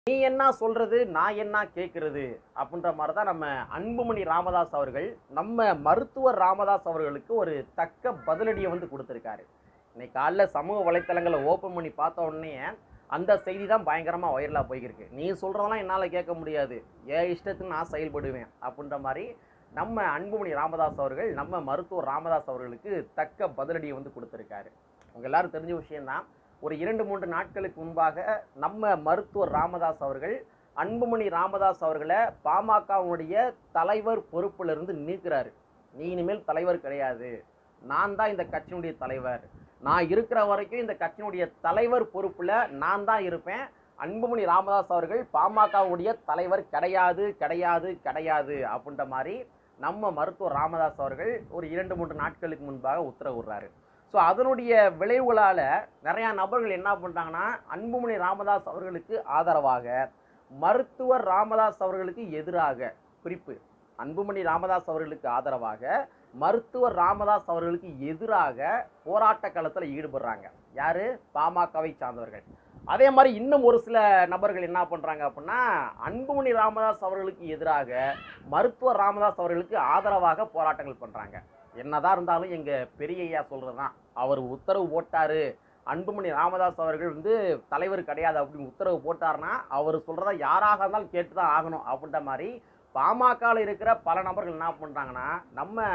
நீ என்ன சொல்றது, நான் என்ன கேட்கிறது அப்படின்ற மாதிரி தான் நம்ம அன்புமணி ராமதாஸ் அவர்கள் நம்ம மருத்துவர் ராமதாஸ் அவர்களுக்கு ஒரு தக்க பதிலடியை வந்து கொடுத்துருக்காரு. இன்னைக்கு காலைல சமூக வலைத்தளங்களை ஓப்பன் பண்ணி பார்த்த உடனே அந்த செய்தி தான் பயங்கரமாக வைரலாக போய்கிருக்கு. நீ சொல்கிறதெல்லாம் என்னால் கேட்க முடியாது, என் இஷ்டத்துக்கு நான் செயல்படுவேன் அப்படின்ற மாதிரி நம்ம அன்புமணி ராமதாஸ் அவர்கள் நம்ம மருத்துவர் ராமதாஸ் அவர்களுக்கு தக்க பதிலடியை வந்து கொடுத்துருக்காரு. உங்க எல்லாரும் தெரிஞ்ச விஷயம்தான். ஒரு 2-3 நாட்களுக்கு முன்பாக நம்ம மருத்துவர் ராமதாஸ் அவர்கள் அன்புமணி ராமதாஸ் அவர்களை பாமகவுடைய தலைவர் பொறுப்பிலிருந்து நீக்குறாரு. நீ இனிமேல் தலைவர் கிடையாது, நான் தான் இந்த கட்சியினுடைய தலைவர், நான் இருக்கிற வரைக்கும் இந்த கட்சியினுடைய தலைவர் பொறுப்பில் நான் தான் இருப்பேன், அன்புமணி ராமதாஸ் அவர்கள் பாமகவுடைய தலைவர் கிடையாது கிடையாது கிடையாது அப்படின்ற மாதிரி நம்ம மருத்துவர் ராமதாஸ் அவர்கள் ஒரு 2-3 நாட்களுக்கு முன்பாக உத்தரவிடுறாரு. ஸோ அதனுடைய விளைவுகளால் நிறையா நபர்கள் என்ன பண்ணுறாங்கன்னா, அன்புமணி ராமதாஸ் அவர்களுக்கு ஆதரவாக, மருத்துவர் ராமதாஸ் அவர்களுக்கு எதிராக, குறிப்பு அன்புமணி ராமதாஸ் அவர்களுக்கு ஆதரவாக, மருத்துவர் ராமதாஸ் அவர்களுக்கு எதிராக போராட்ட களத்தில் ஈடுபடுறாங்க. யார்? பாமகவை சார்ந்தவர்கள். அதே மாதிரி இன்னும் ஒரு சில நபர்கள் என்ன பண்ணுறாங்க அப்படின்னா, அன்புமணி ராமதாஸ் அவர்களுக்கு எதிராக, மருத்துவர் ராமதாஸ் அவர்களுக்கு ஆதரவாக போராட்டங்கள் பண்ணுறாங்க. என்னதான் இருந்தாலும் எங்கள் பெரிய ஐயா சொல்கிறது தான், அவர் உத்தரவு போட்டார், அன்புமணி ராமதாஸ் அவர்கள் வந்து தலைவர் கிடையாது அப்படின்னு உத்தரவு போட்டார்னா அவர் சொல்கிறத யாராக இருந்தாலும் கேட்டு தான் ஆகணும் அப்படின்ற மாதிரி பாமகவில் இருக்கிற பல நபர்கள் என்ன பண்ணுறாங்கன்னா, நம்ம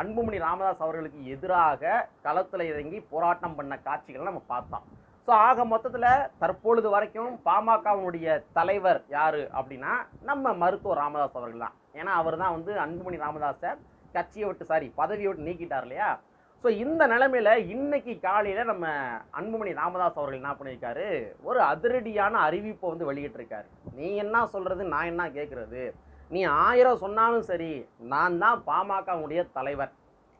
அன்புமணி ராமதாஸ் அவர்களுக்கு எதிராக களத்தில் இறங்கி போராட்டம் பண்ண காட்சிகளை நம்ம பார்த்தோம். ஸோ ஆக மொத்தத்தில் தற்பொழுது வரைக்கும் பாமகவுடைய தலைவர் யார் அப்படின்னா நம்ம மருத்துவர் ராமதாஸ் அவர்கள் தான். ஏன்னா அவர் தான் வந்து அன்புமணி ராமதாஸை கட்சியை விட்டு பதவியை விட்டு நீக்கிட்டார் இல்லையா. ஸோ இந்த நிலைமையில் இன்னைக்கு காலையில் நம்ம அன்புமணி ராமதாஸ் அவர்கள் என்ன பண்ணியிருக்காரு, ஒரு அதிரடியான அறிவிப்பை வந்து வெளியிட்டிருக்காரு. நீ என்ன சொல்கிறது, நான் என்ன கேட்குறது, நீ 1000 சொன்னாலும் சரி, நான் தான் பாமகவுடைய தலைவர்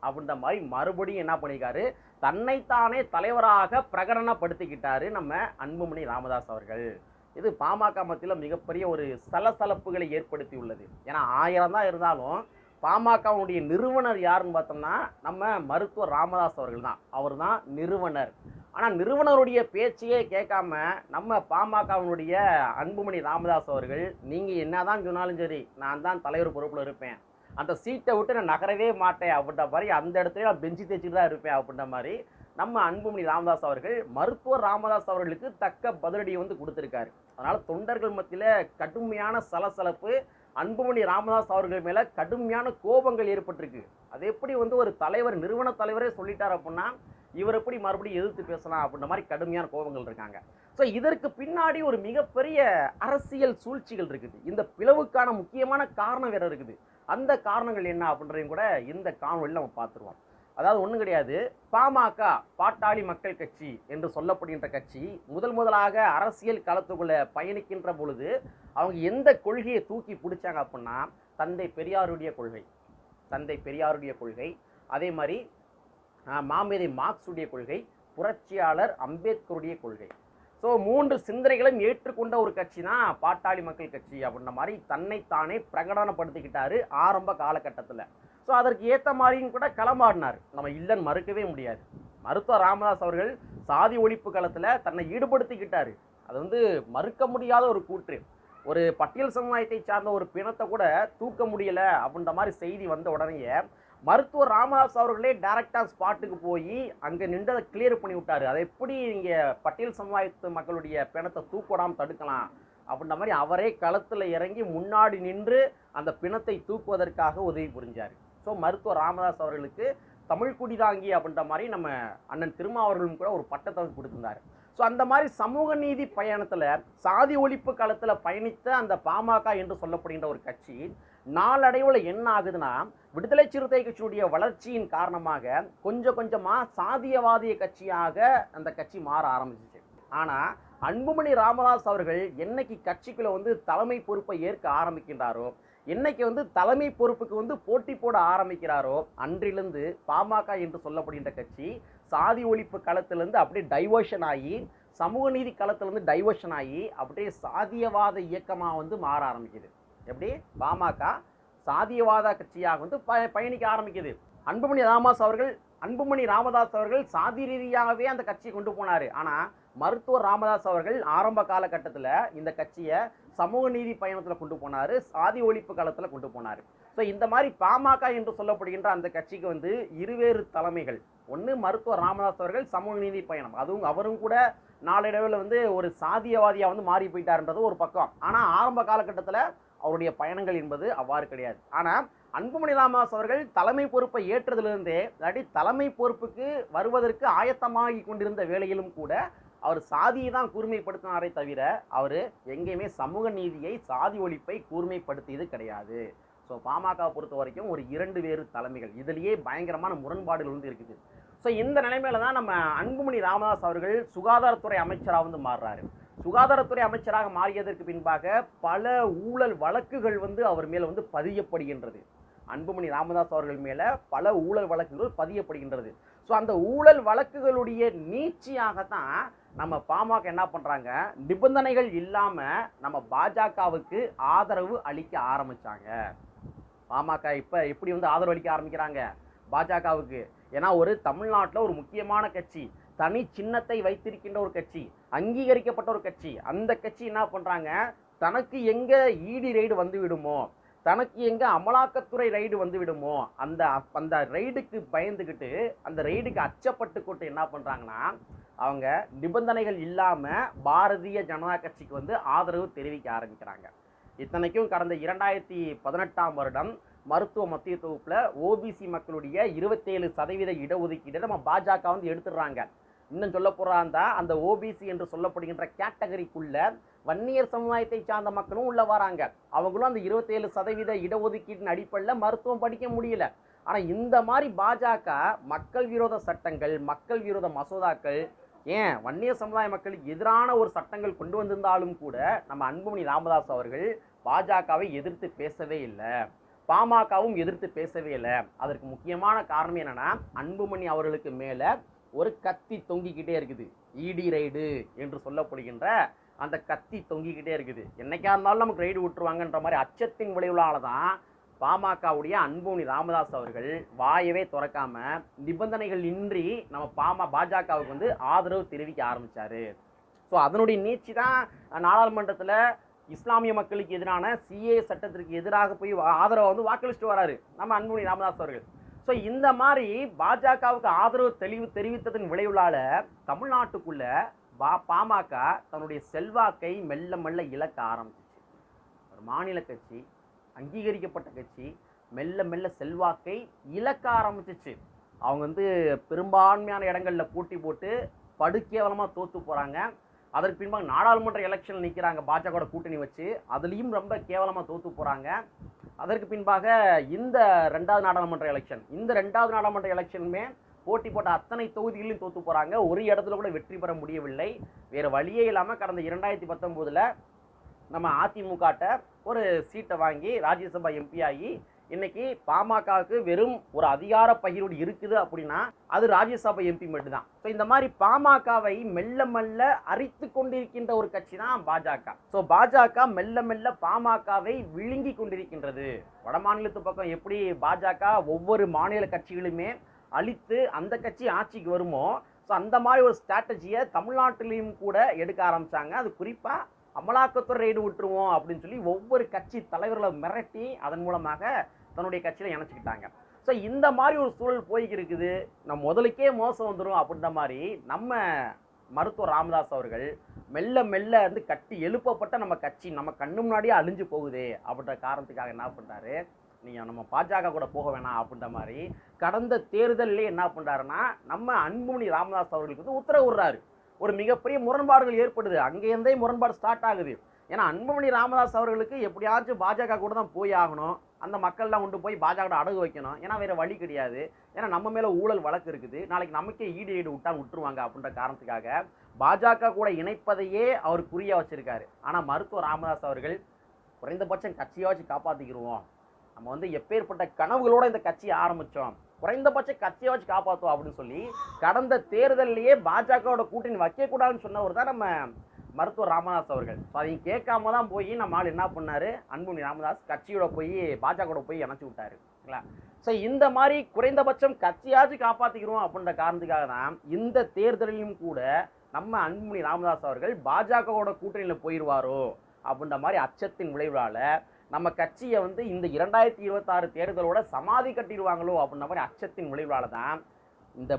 அப்படின்ற மாதிரி மறுபடியும் என்ன பண்ணியிருக்காரு, தன்னைத்தானே தலைவராக பிரகடனப்படுத்திக்கிட்டாரு நம்ம அன்புமணி ராமதாஸ் அவர்கள். இது பாமக மத்தியில் மிகப்பெரிய ஒரு சலசலப்புகளை ஏற்படுத்தி உள்ளது. ஏன்னா 1000 தான் இருந்தாலும் பாமகவுடைய நிறுவனர் யாருன்னு பார்த்தோம்னா நம்ம மருத்துவர் ராமதாஸ் அவர்கள் தான். அவர் தான் நிறுவனர். ஆனால் நிறுவனருடைய பேச்சையே கேட்காம நம்ம பாமகவினுடைய அன்புமணி ராமதாஸ் அவர்கள், நீங்கள் என்ன தான் சொன்னாலும் சரி, நான் தான் தலைவர் பொறுப்பில் இருப்பேன், அந்த சீட்டை விட்டு நான் நகரவே மாட்டேன் அப்படின்ற மாதிரி, அந்த இடத்துல நான் பெஞ்சு தேய்ச்சிட்டு தான் இருப்பேன் அப்படின்ற மாதிரி நம்ம அன்புமணி ராமதாஸ் அவர்கள் மருத்துவர் ராமதாஸ் அவர்களுக்கு தக்க பதிலடியை வந்து கொடுத்துருக்காரு. அதனால் தொண்டர்கள் மத்தியில் கடுமையான சலசலப்பு, அன்புமணி ராமதாஸ் அவர்கள் மேலே கடுமையான கோபங்கள் ஏற்பட்டிருக்கு. அது எப்படி வந்து ஒரு தலைவர், நிறுவன தலைவரே சொல்லிட்டார் அப்படின்னா இவர் எப்படி மறுபடியும் எதிர்த்து பேசலாம் அப்படின்ற மாதிரி கடுமையான கோபங்கள் இருக்காங்க. ஸோ இதற்கு பின்னாடி ஒரு மிகப்பெரிய அரசியல் சூழ்ச்சிகள் இருக்குது. இந்த பிளவுக்கான முக்கியமான காரணம் வேற இருக்குது. அந்த காரணங்கள் என்ன அப்படின்றதையும் கூட இந்த காணொலியில் நம்ம பார்த்துருவோம். அதாவது ஒன்றும் கிடையாது, பாமக பாட்டாளி மக்கள் கட்சி என்று சொல்லப்படுகின்ற கட்சி முதலாக அரசியல் களத்துக்குள்ள பயணிக்கின்ற பொழுது அவங்க எந்த கொள்கையை தூக்கி பிடிச்சாங்க அப்படின்னா, தந்தை பெரியாருடைய கொள்கை, அதே மாதிரி மாமேதை மார்க்ஸுடைய கொள்கை, புரட்சியாளர் அம்பேத்கருடைய கொள்கை. ஸோ 3 சிந்தனைகளையும் ஏற்றுக்கொண்ட ஒரு கட்சி தான் பாட்டாளி மக்கள் கட்சி அப்படின்ற மாதிரி தன்னைத்தானே பிரகடனப்படுத்திக்கிட்டாரு ஆரம்ப காலகட்டத்தில். ஸோ அதற்கு ஏற்ற மாதிரியும் கூட களமாடினார், நம்ம இல்லைன்னு மறுக்கவே முடியாது. மருத்துவர் ராமதாஸ் அவர்கள் சாதி ஒழிப்பு களத்தில் தன்னை ஈடுபடுத்திக்கிட்டாரு. அது வந்து மறுக்க முடியாத ஒரு கூற்று. ஒரு பட்டியல் சமுதாயத்தை சார்ந்த ஒரு பிணத்தை கூட தூக்க முடியலை அப்படின்ற மாதிரி செய்தி வந்த உடனே மருத்துவர் ராமதாஸ் அவர்களே டைரக்டாக ஸ்பாட்டுக்கு போய் அங்கே நின்று அதை கிளியர் பண்ணி விட்டார். அதை எப்படி இங்கே பட்டியல் சமுதாயத்து மக்களுடைய பிணத்தை தூக்கிடாமல் தடுக்கலாம் அப்படின்ற மாதிரி அவரே களத்தில் இறங்கி முன்னாடி நின்று அந்த பிணத்தை தூக்குவதற்காக உதவி புரிஞ்சார். ஸோ மருத்துவர் ராமதாஸ் அவர்களுக்கு தமிழ் குடிதாங்கி அப்படின்ற மாதிரி நம்ம அண்ணன் திருமாவர்களும் கூட ஒரு பட்டத்தை கொடுத்திருந்தார். ஸோ அந்த மாதிரி சமூக நீதி பயணத்தில் சாதி ஒழிப்பு களத்தில் பயணித்த அந்த பாமக என்று சொல்லப்படுகின்ற ஒரு கட்சி நாளடைவில் என்ன ஆகுதுன்னா, விடுதலை சிறுத்தை கட்சியுடைய வளர்ச்சியின் காரணமாக கொஞ்சம் கொஞ்சமாக சாதியவாதிய கட்சியாக அந்த கட்சி மாற ஆரம்பிச்சிச்சு. ஆனால் அன்புமணி ராமதாஸ் அவர்கள் என்னைக்கு கட்சிக்குள்ள வந்து தலைமை பொறுப்பை ஏற்க ஆரம்பிக்கின்றாரோ, என்னைக்கு வந்து தலைமை பொறுப்புக்கு வந்து போட்டி போட ஆரம்பிக்கிறாரோ, அன்றிலிருந்து பாமக என்று சொல்லப்படுகின்ற கட்சி சாதி ஒழிப்பு களத்திலிருந்து அப்படியே டைவர்ஷன் ஆகி, சமூக நீதி களத்திலிருந்து டைவர்ஷன் ஆகி அப்படியே சாதியவாத இயக்கமாக வந்து மாற ஆரம்பிக்குது. எப்படி பாமக சாதியவாத கட்சியாக வந்து பயணிக்க ஆரம்பிக்குது. அன்புமணி ராமதாஸ் அவர்கள் சாதி ரீதியாகவே அந்த கட்சியை கொண்டு போனார். ஆனால் மருத்துவர் ராமதாஸ் அவர்கள் ஆரம்ப காலகட்டத்தில் இந்த கட்சியை சமூக நீதி பயணத்தில் கொண்டு போனார், சாதி ஒழிப்பு காலத்தில் கொண்டு போனார். ஸோ இந்த மாதிரி பாமக என்று சொல்லப்படுகின்ற அந்த கட்சிக்கு வந்து இருவேறு தலைமைகள். ஒன்று மருத்துவர் ராமதாஸ் அவர்கள் சமூக நீதி பயணம், அதுவும் அவரும் கூட நாளடைவில் வந்து ஒரு சாதியவாதியாக வந்து மாறி போயிட்டாருன்றது ஒரு பக்கம். ஆனால் ஆரம்ப காலகட்டத்தில் அவருடைய பயணங்கள் என்பது அவ்வாறு கிடையாது. ஆனால் அன்புமணி ராமதாஸ் அவர்கள் தலைமை பொறுப்பை ஏற்றதிலிருந்தே இல்லாட்டி தலைமை பொறுப்புக்கு வருவதற்கு ஆயத்தமாகி கொண்டிருந்த வேளையிலும் கூட அவர் சாதியை தான் கூர்மைப்படுத்தினாரே தவிர அவர் எங்கேயுமே சமூக நீதியை, சாதி ஒழிப்பை கூர்மைப்படுத்தியது கிடையாது. ஸோ பாமக பொறுத்த வரைக்கும் ஒரு இரண்டு வேறு தலைமைகள், இதுலேயே பயங்கரமான முரண்பாடுகள் வந்து இருக்குது. ஸோ இந்த நிலைமையில தான் நம்ம அன்புமணி ராமதாஸ் அவர்கள் சுகாதாரத்துறை அமைச்சராக வந்து மாறுறாரு. சுகாதாரத்துறை அமைச்சராக மாறியதற்கு பின்பாக பல ஊழல் வழக்குகள் வந்து அவர் மேலே வந்து பதியப்படுகின்றது. அன்புமணி ராமதாஸ் அவர்கள் மேலே பல ஊழல் வழக்குகள் பதியப்படுகின்றது. ஸோ அந்த ஊழல் வழக்குகளுடைய நீட்சியாகத்தான் நம்ம பாமக என்ன பண்ணுறாங்க, நிபந்தனைகள் இல்லாமல் நம்ம பாஜகவுக்கு ஆதரவு அளிக்க ஆரம்பித்தாங்க. பாமக இப்போ எப்படி வந்து ஆதரவு அளிக்க ஆரம்பிக்கிறாங்க பாஜகவுக்கு? ஏன்னா ஒரு தமிழ்நாட்டில் ஒரு முக்கியமான கட்சி, தனி சின்னத்தை வைத்திருக்கின்ற ஒரு கட்சி, அங்கீகரிக்கப்பட்ட ஒரு கட்சி. அந்த கட்சி என்ன பண்ணுறாங்க, தனக்கு எங்கே இடி ரைடு வந்து விடுமோ, தனக்கு எங்கே அமலாக்கத்துறை ரைடு வந்து விடுமோ, அந்த ரைடுக்கு பயந்துக்கிட்டு, அந்த ரைடுக்கு அச்சப்பட்டு கொண்டு என்ன பண்ணுறாங்கன்னா, அவங்க நிபந்தனைகள் இல்லாமல் பாரதிய ஜனதா கட்சிக்கு வந்து ஆதரவு தெரிவிக்க ஆரம்பிக்கிறாங்க. இத்தனைக்கும் கடந்த 2018ஆம் வருடம் மருத்துவ மத்திய தொகுப்பில் ஓபிசி மக்களுடைய 27% இடஒதுக்கீடு நம்ம பாஜக வந்து எடுத்துடுறாங்க. இன்னும் சொல்ல போறாந்தா அந்த ஓபிசி என்று சொல்லப்படுகின்ற கேட்டகரிக்குள்ள வன்னியர் சமுதாயத்தை சார்ந்த மக்களும் உள்ள வராங்க. அவங்களும் அந்த 27% இடஒதுக்கீட்டின் அடிப்படையில் மருத்துவம் படிக்க முடியல. ஆனால் இந்த மாதிரி பாஜக மக்கள் விரோத சட்டங்கள், மக்கள் விரோத மசோதாக்கள், ஏன் வன்னியர் சமுதாய மக்களுக்கு எதிரான ஒரு சட்டங்கள் கொண்டு வந்திருந்தாலும் கூட நம்ம அன்புமணி ராமதாஸ் அவர்கள் பாஜகவை எதிர்த்து பேசவே இல்லை, பாமகவும் எதிர்த்து பேசவே இல்லை. அதற்கு முக்கியமான காரணம் என்னன்னா, அன்புமணி அவர்களுக்கு மேலே ஒரு கத்தி தொங்கிக்கிட்டே இருக்குது. இடி ரைடு என்று சொல்லப்படுகின்ற அந்த கத்தி தொங்கிக்கிட்டே இருக்குது. என்னைக்கா இருந்தாலும் நமக்கு ரைடு விட்டுருவாங்கன்ற மாதிரி அச்சத்தின் விளைவுளால தான் பாமகவுடைய அன்புமணி ராமதாஸ் அவர்கள் வாயவே திறக்காம நிபந்தனைகள் இன்றி நம்ம பாஜகவுக்கு வந்து ஆதரவு தெரிவிக்க ஆரம்பிச்சாரு. ஸோ அதனுடைய நீட்சி தான் நாடாளுமன்றத்தில் இஸ்லாமிய மக்களுக்கு எதிரான சிஏ சட்டத்திற்கு எதிராக போய் ஆதரவை வந்து வாக்களிச்சுட்டு வராரு நம்ம அன்புமணி ராமதாஸ் அவர்கள். ஸோ இந்த மாதிரி பாஜகவுக்கு ஆதரவு தெரிவித்ததன் விளைவுளால தமிழ்நாட்டுக்குள்ள பாமக தன்னுடைய செல்வாக்கை மெல்ல மெல்ல இழக்க ஆரம்பிச்சிச்சு. ஒரு மாநில கட்சி, அங்கீகரிக்கப்பட்ட கட்சி மெல்ல மெல்ல செல்வாக்கை இழக்க ஆரம்பிச்சிச்சு. அவங்க வந்து பெரும்பான்மையான இடங்கள்ல போட்டி போட்டு படுகேவலமாக தோத்து போகிறாங்க. அதற்கு பின்பாக நாடாளுமன்ற எலெக்ஷன் நிற்கிறாங்க பாஜகவோட கூட்டணி வச்சு, அதுலேயும் ரொம்ப கேவலமாக தோத்து போகிறாங்க. அதற்கு பின்பாக இந்த ரெண்டாவது நாடாளுமன்ற எலெக்ஷனுமே போட்டி போட்ட அத்தனை தொகுதிகளிலும் தோத்து போகிறாங்க. ஒரு இடத்துல கூட வெற்றி பெற முடியவில்லை. வேறு வழியே இல்லாமல் கடந்த 2019 நம்ம அதிமுகட்ட ஒரு சீட்டை வாங்கி ராஜ்யசபா எம்பி ஆகி இன்னைக்கு பாமகவுக்கு வெறும் ஒரு அதிகார பகிர்வு இருக்குது அப்படின்னா அது ராஜ்யசபா எம்பி மட்டும்தான். ஸோ இந்த மாதிரி பாமகவை மெல்ல மெல்ல அரித்து கொண்டிருக்கின்ற ஒரு கட்சி தான் பாஜக. ஸோ பாஜக மெல்ல மெல்ல பாமகவை விழுங்கி கொண்டிருக்கின்றது. வட மாநிலத்து பக்கம் எப்படி பாஜக ஒவ்வொரு மாநில கட்சிகளுமே அழித்து அந்த கட்சி ஆட்சிக்கு வருமோ, ஸோ அந்த மாதிரி ஒரு ஸ்ட்ராட்டஜியை தமிழ்நாட்டிலையும் கூட எடுக்க ஆரம்பிச்சாங்க. அது குறிப்பாக அமலாக்கத்துறை ரைடு விட்டுருவோம் அப்படின்னு சொல்லி ஒவ்வொரு கட்சி தலைவர்களை மிரட்டி அதன் மூலமாக தன்னுடைய கட்சியில் இணைச்சிக்கிட்டாங்க. ஸோ இந்த மாதிரி ஒரு சூழல் போய்க்கிருக்குது. நம்ம முதலுக்கே மோசம் வந்துடும் அப்படின்ற மாதிரி நம்ம மருத்துவர் ராமதாஸ் அவர்கள் மெல்ல மெல்ல வந்து கட்டி எழுப்பப்பட்ட நம்ம கட்சி நம்ம கண்ணு முன்னாடியே அழிஞ்சு போகுது அப்படின்ற காரணத்துக்காக என்ன பண்ணுறாரு, நீங்கள் நம்ம பாஜக கூட போக வேணாம் அப்படின்ற மாதிரி கடந்த தேர்தலிலே என்ன பண்ணுறாருன்னா நம்ம அன்புமணி ராமதாஸ் அவர்களுக்கு வந்து உத்தரவு விடுறாரு. ஒரு மிகப்பெரிய முரண்பாடுகள் ஏற்படுது. அங்கேருந்தே முரண்பாடு ஸ்டார்ட் ஆகுது. ஏன்னா அன்புமணி ராமதாஸ் அவர்களுக்கு எப்படியாச்சும் பாஜக கூட தான் போய் ஆகணும், அந்த மக்கள்லாம் கொண்டு போய் பாஜக அடகு வைக்கணும். ஏன்னா வேறு வழி கிடையாது. ஏன்னா நம்ம மேலே ஊழல் வழக்கு இருக்குது, நாளைக்கு நமக்கே ஈடு விட்டுருவாங்க அப்படின்ற காரணத்துக்காக பாஜக கூட இணைப்பதையே அவர் குறியா வச்சிருக்காரு. ஆனால் மருத்துவர் ராமதாஸ் அவர்கள் குறைந்தபட்சம் கட்சியை வச்சு காப்பாற்றிக்கிடுவோம், நம்ம வந்து எப்பேற்பட்ட கனவுகளோட இந்த கட்சியை ஆரம்பித்தோம், குறைந்தபட்சம் கட்சியை வச்சு காப்பாற்றுவோம் அப்படின்னு சொல்லி கடந்த தேர்தலிலேயே பாஜகவோட கூட்டணி வைக்கக்கூடாதுன்னு சொன்னவர் தான் நம்ம மருத்துவர் ராமதாஸ் அவர்கள். ஸோ அதையும் கேட்காம தான் போய் நம்ம ஆள் என்ன பண்ணார், அன்புமணி ராமதாஸ் கட்சியோட போய் பாஜகவோட போய் இணைச்சி விட்டாரு. ஸோ இந்த மாதிரி குறைந்தபட்சம் கட்சியாச்சும் காப்பாற்றிக்கிறோம் அப்படின்ற காரணத்துக்காக தான் இந்த தேர்தலிலும் கூட நம்ம அன்புமணி ராமதாஸ் அவர்கள் பாஜகவோட கூட்டணியில் போயிடுவாரோ அப்படின்ற மாதிரி அச்சத்தின் விளைவால நம்ம கட்சியை வந்து இந்த 2026 தேர்தலோட சமாதி கட்டிடுவாங்களோ அப்படின்ற மாதிரி அச்சத்தின் விளைவால தான் இந்த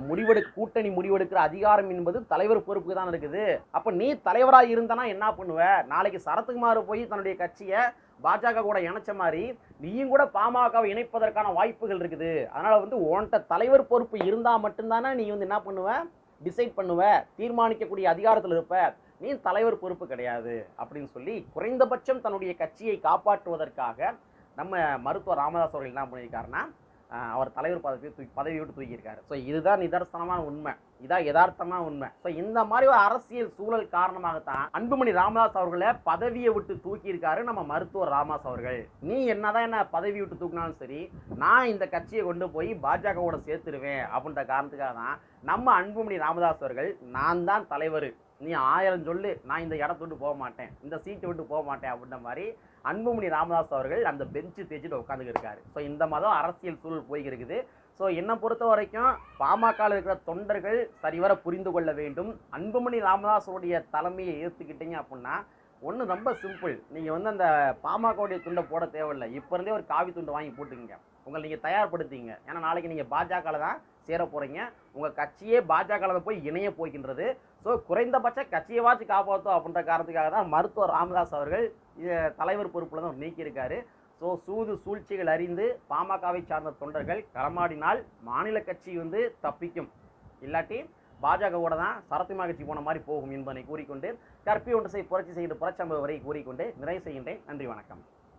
கூட்டணி முடிவெடுக்கிற அதிகாரம் என்பது தலைவர் பொறுப்புக்கு தான் இருக்குது. அப்ப நீ தலைவராக இருந்தனா என்ன பண்ணுவ? நாளைக்கு சரத்குமார் போய் தன்னுடைய கட்சியை பாஜக கூட இணைச்ச மாதிரி நீயும் கூட பாமகவை இணைப்பதற்கான வாய்ப்புகள் இருக்குது. அதனால வந்து உன்கிட்ட தலைவர் பொறுப்பு இருந்தா மட்டும்தானே நீ வந்து என்ன பண்ணுவ, டிசைட் பண்ணுவ, தீர்மானிக்கக்கூடிய அதிகாரத்தில் இருப்ப. நீ தலைவர் பொறுப்பு கிடையாது அப்படின்னு சொல்லி குறைந்தபட்சம் தன்னுடைய கட்சியை காப்பாற்றுவதற்காக நம்ம மருத்துவர் ராமதாஸ் அவர்கள் என்ன பண்ணியிருக்காருன்னா அவர் தலைவர் பதவி விட்டு தூக்கியிருக்காரு. ஸோ இதுதான் நிதர்சனமான உண்மை, இதான் யதார்த்தமான உண்மை. ஸோ இந்த மாதிரி ஒரு அரசியல் சூழல் காரணமாகத்தான் அன்புமணி ராமதாஸ் அவர்களை பதவியை விட்டு தூக்கியிருக்காரு நம்ம மருத்துவர் ராமதாஸ் அவர்கள். நீ என்னதான் என்ன பதவி விட்டு தூக்கினாலும் சரி, நான் இந்த கட்சியை கொண்டு போய் பாஜகவோட சேர்த்துருவேன் அப்படின்ற காரணத்துக்காக தான் நம்ம அன்புமணி ராமதாஸ் அவர்கள் நான் தான் தலைவர், நீ 1000 சொல்லு, நான் இந்த இடத்த விட்டு போக மாட்டேன், இந்த சீட்டை விட்டு போக மாட்டேன் அப்படின்ற மாதிரி அன்புமணி ராமதாஸ் அவர்கள் அந்த பெஞ்சு தேய்ச்சிட்டு உட்காந்துக்கு இருக்காரு. ஸோ இந்த மாதிரி அரசியல் சூழல் போய்கிருக்குது. ஸோ என்னை பொறுத்த வரைக்கும் பாமகவில் இருக்கிற தொண்டர்கள் சரிவர புரிந்து கொள்ள வேண்டும். அன்புமணி ராமதாஸோடைய தலைமையை ஏற்றுக்கிட்டீங்க அப்படின்னா ஒன்று ரொம்ப சிம்பிள், நீங்கள் வந்து அந்த பாமகவுடைய துண்டை போட தேவையில்லை, இப்போ இருந்தே ஒரு காவி துண்டு வாங்கி போட்டுக்கங்க, உங்களை நீங்கள் தயார்படுத்திங்க. ஏன்னா நாளைக்கு நீங்கள் பாஜகவில் தான் சேர போகிறீங்க, உங்கள் கட்சியே பாஜகவில் போய் இணைய போகின்றது. ஸோ குறைந்தபட்ச கட்சியவாச்சு காப்பாற்றும் அப்படின்ற காரணத்துக்காக தான் மருத்துவர் ராமதாஸ் அவர்கள் தலைவர் பொறுப்பில் தான் நீக்கியிருக்காரு. ஸோ சூழ்ச்சிகள் அறிந்து பாமகவை சார்ந்த தொண்டர்கள் களமாடினால் மாநில கட்சி வந்து தப்பிக்கும், இல்லாட்டி பாஜகவோட தான் சரத்குமார் கட்சி போன மாதிரி போகும் என்பதை கூறிக்கொண்டு கற்பி ஒன்று புரட்சி செய்து புரட்சம்பவ வரை கூறிக்கொண்டு நிறைவு செய்கின்றேன். நன்றி, வணக்கம்.